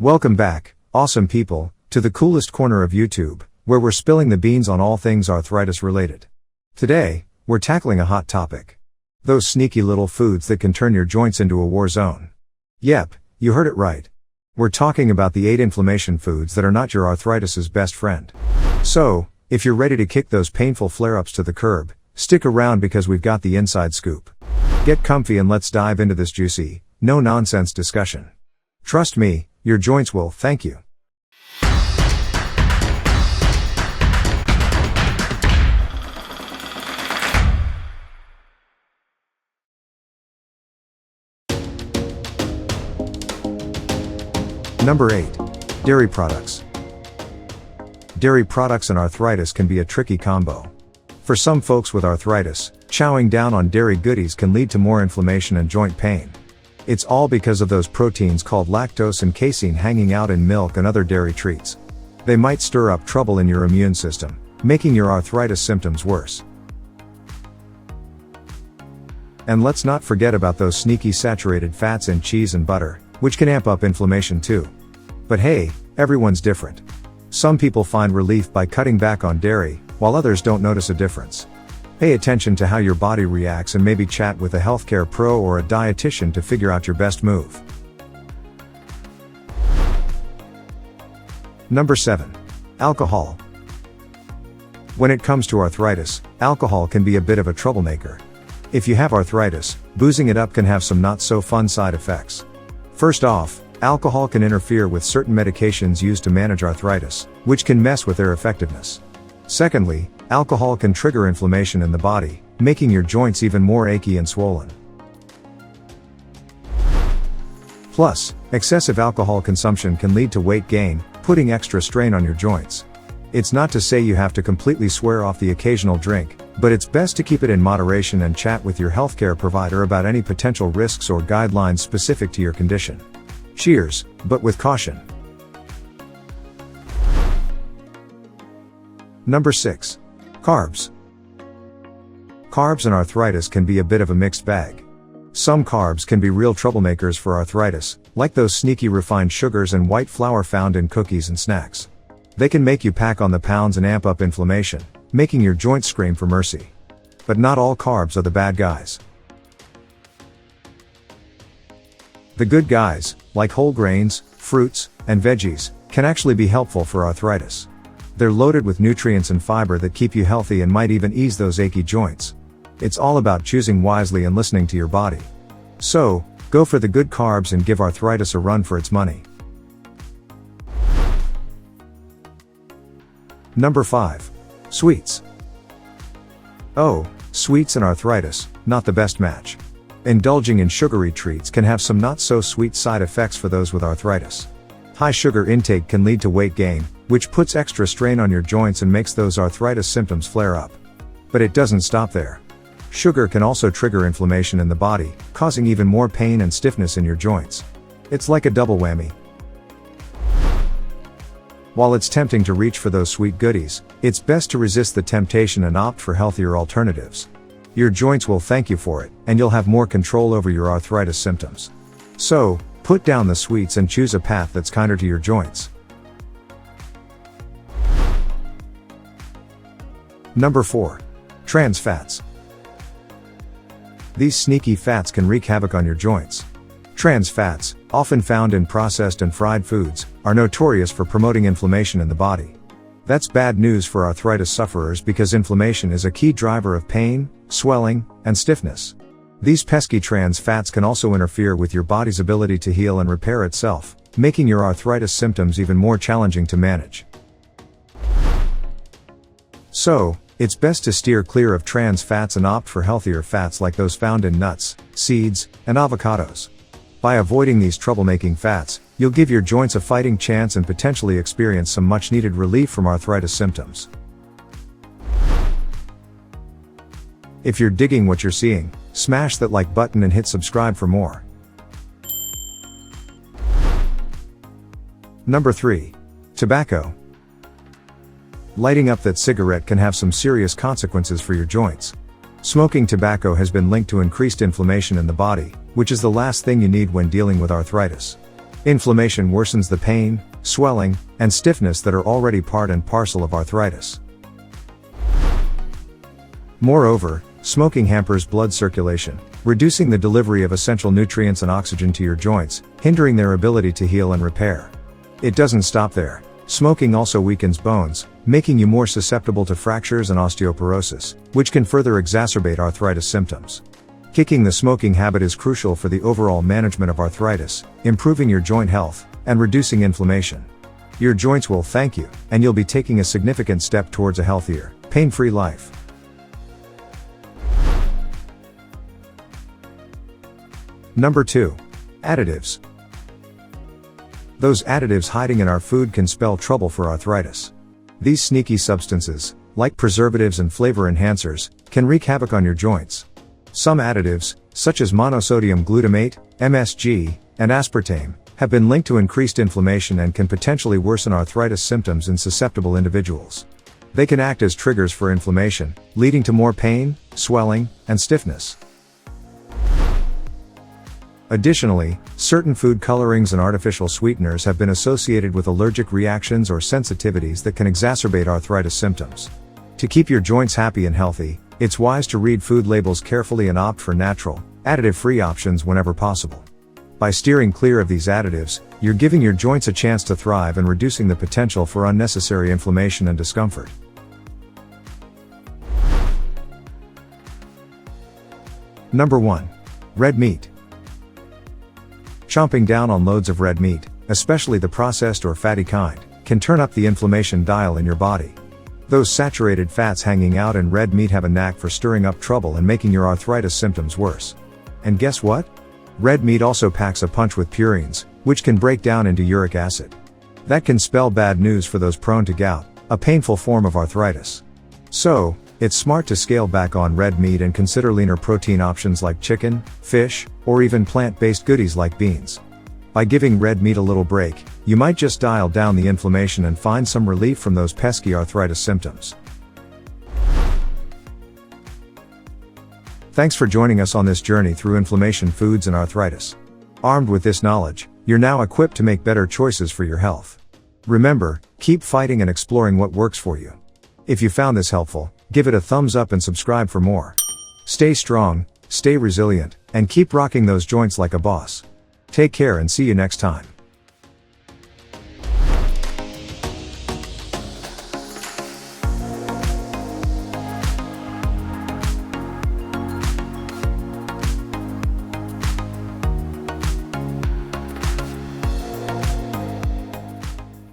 Welcome back, awesome people, to the coolest corner of YouTube, where we're spilling the beans on all things arthritis related. Today, we're tackling a hot topic. Those sneaky little foods that can turn your joints into a war zone. Yep, you heard it right. We're talking about the 8 inflammation foods that are not your arthritis's best friend. So, if you're ready to kick those painful flare-ups to the curb, stick around because we've got the inside scoop. Get comfy and let's dive into this juicy, no-nonsense discussion. Trust me, your joints will thank you. Number 8. Dairy products. Dairy products and arthritis can be a tricky combo. For some folks with arthritis, chowing down on dairy goodies can lead to more inflammation and joint pain. It's all because of those proteins called lactose and casein hanging out in milk and other dairy treats. They might stir up trouble in your immune system, making your arthritis symptoms worse. And let's not forget about those sneaky saturated fats in cheese and butter, which can amp up inflammation too. But hey, everyone's different. Some people find relief by cutting back on dairy, while others don't notice a difference. Pay attention to how your body reacts and maybe chat with a healthcare pro or a dietitian to figure out your best move. Number 7. Alcohol. When it comes to arthritis, alcohol can be a bit of a troublemaker. If you have arthritis, boozing it up can have some not so fun side effects. First off, alcohol can interfere with certain medications used to manage arthritis, which can mess with their effectiveness. Secondly, alcohol can trigger inflammation in the body, making your joints even more achy and swollen. Plus, excessive alcohol consumption can lead to weight gain, putting extra strain on your joints. It's not to say you have to completely swear off the occasional drink, but it's best to keep it in moderation and chat with your healthcare provider about any potential risks or guidelines specific to your condition. Cheers, but with caution. Number 6. Carbs. Carbs and arthritis can be a bit of a mixed bag. Some carbs can be real troublemakers for arthritis, like those sneaky refined sugars and white flour found in cookies and snacks. They can make you pack on the pounds and amp up inflammation, making your joints scream for mercy. But not all carbs are the bad guys. The good guys, like whole grains, fruits, and veggies, can actually be helpful for arthritis. They're loaded with nutrients and fiber that keep you healthy and might even ease those achy joints. It's all about choosing wisely and listening to your body. So, go for the good carbs and give arthritis a run for its money. Number 5. Sweets. Oh, sweets and arthritis, not the best match. Indulging in sugary treats can have some not so sweet side effects for those with arthritis. High sugar intake can lead to weight gain, which puts extra strain on your joints and makes those arthritis symptoms flare up. But it doesn't stop there. Sugar can also trigger inflammation in the body, causing even more pain and stiffness in your joints. It's like a double whammy. While it's tempting to reach for those sweet goodies, it's best to resist the temptation and opt for healthier alternatives. Your joints will thank you for it, and you'll have more control over your arthritis symptoms. So, put down the sweets and choose a path that's kinder to your joints. Number 4. Trans fats. These sneaky fats can wreak havoc on your joints. Trans fats, often found in processed and fried foods, are notorious for promoting inflammation in the body. That's bad news for arthritis sufferers because inflammation is a key driver of pain, swelling, and stiffness. These pesky trans fats can also interfere with your body's ability to heal and repair itself, making your arthritis symptoms even more challenging to manage. So, it's best to steer clear of trans fats and opt for healthier fats like those found in nuts, seeds, and avocados. By avoiding these troublemaking fats, you'll give your joints a fighting chance and potentially experience some much-needed relief from arthritis symptoms. If you're digging what you're seeing, smash that like button and hit subscribe for more. Number 3. Tobacco. Lighting up that cigarette can have some serious consequences for your joints. Smoking tobacco has been linked to increased inflammation in the body, which is the last thing you need when dealing with arthritis. Inflammation worsens the pain, swelling, and stiffness that are already part and parcel of arthritis. Moreover, smoking hampers blood circulation, reducing the delivery of essential nutrients and oxygen to your joints, hindering their ability to heal and repair. It doesn't stop there. Smoking also weakens bones, making you more susceptible to fractures and osteoporosis, which can further exacerbate arthritis symptoms. Kicking the smoking habit is crucial for the overall management of arthritis, improving your joint health, and reducing inflammation. Your joints will thank you, and you'll be taking a significant step towards a healthier, pain-free life. Number 2. Additives. Those additives hiding in our food can spell trouble for arthritis. These sneaky substances, like preservatives and flavor enhancers, can wreak havoc on your joints. Some additives, such as monosodium glutamate, MSG, and aspartame, have been linked to increased inflammation and can potentially worsen arthritis symptoms in susceptible individuals. They can act as triggers for inflammation, leading to more pain, swelling, and stiffness. Additionally, certain food colorings and artificial sweeteners have been associated with allergic reactions or sensitivities that can exacerbate arthritis symptoms. To keep your joints happy and healthy, it's wise to read food labels carefully and opt for natural, additive-free options whenever possible. By steering clear of these additives, you're giving your joints a chance to thrive and reducing the potential for unnecessary inflammation and discomfort. Number 1. Red meat. Chomping down on loads of red meat, especially the processed or fatty kind, can turn up the inflammation dial in your body. Those saturated fats hanging out in red meat have a knack for stirring up trouble and making your arthritis symptoms worse. And guess what? Red meat also packs a punch with purines, which can break down into uric acid. That can spell bad news for those prone to gout, a painful form of arthritis. So, it's smart to scale back on red meat and consider leaner protein options like chicken, fish, or even plant-based goodies like beans. By giving red meat a little break, you might just dial down the inflammation and find some relief from those pesky arthritis symptoms. Thanks for joining us on this journey through inflammation, foods, and arthritis. Armed with this knowledge, you're now equipped to make better choices for your health. Remember, keep fighting and exploring what works for you. If you found this helpful, give it a thumbs up and subscribe for more. Stay strong, stay resilient, and keep rocking those joints like a boss. Take care and see you next time.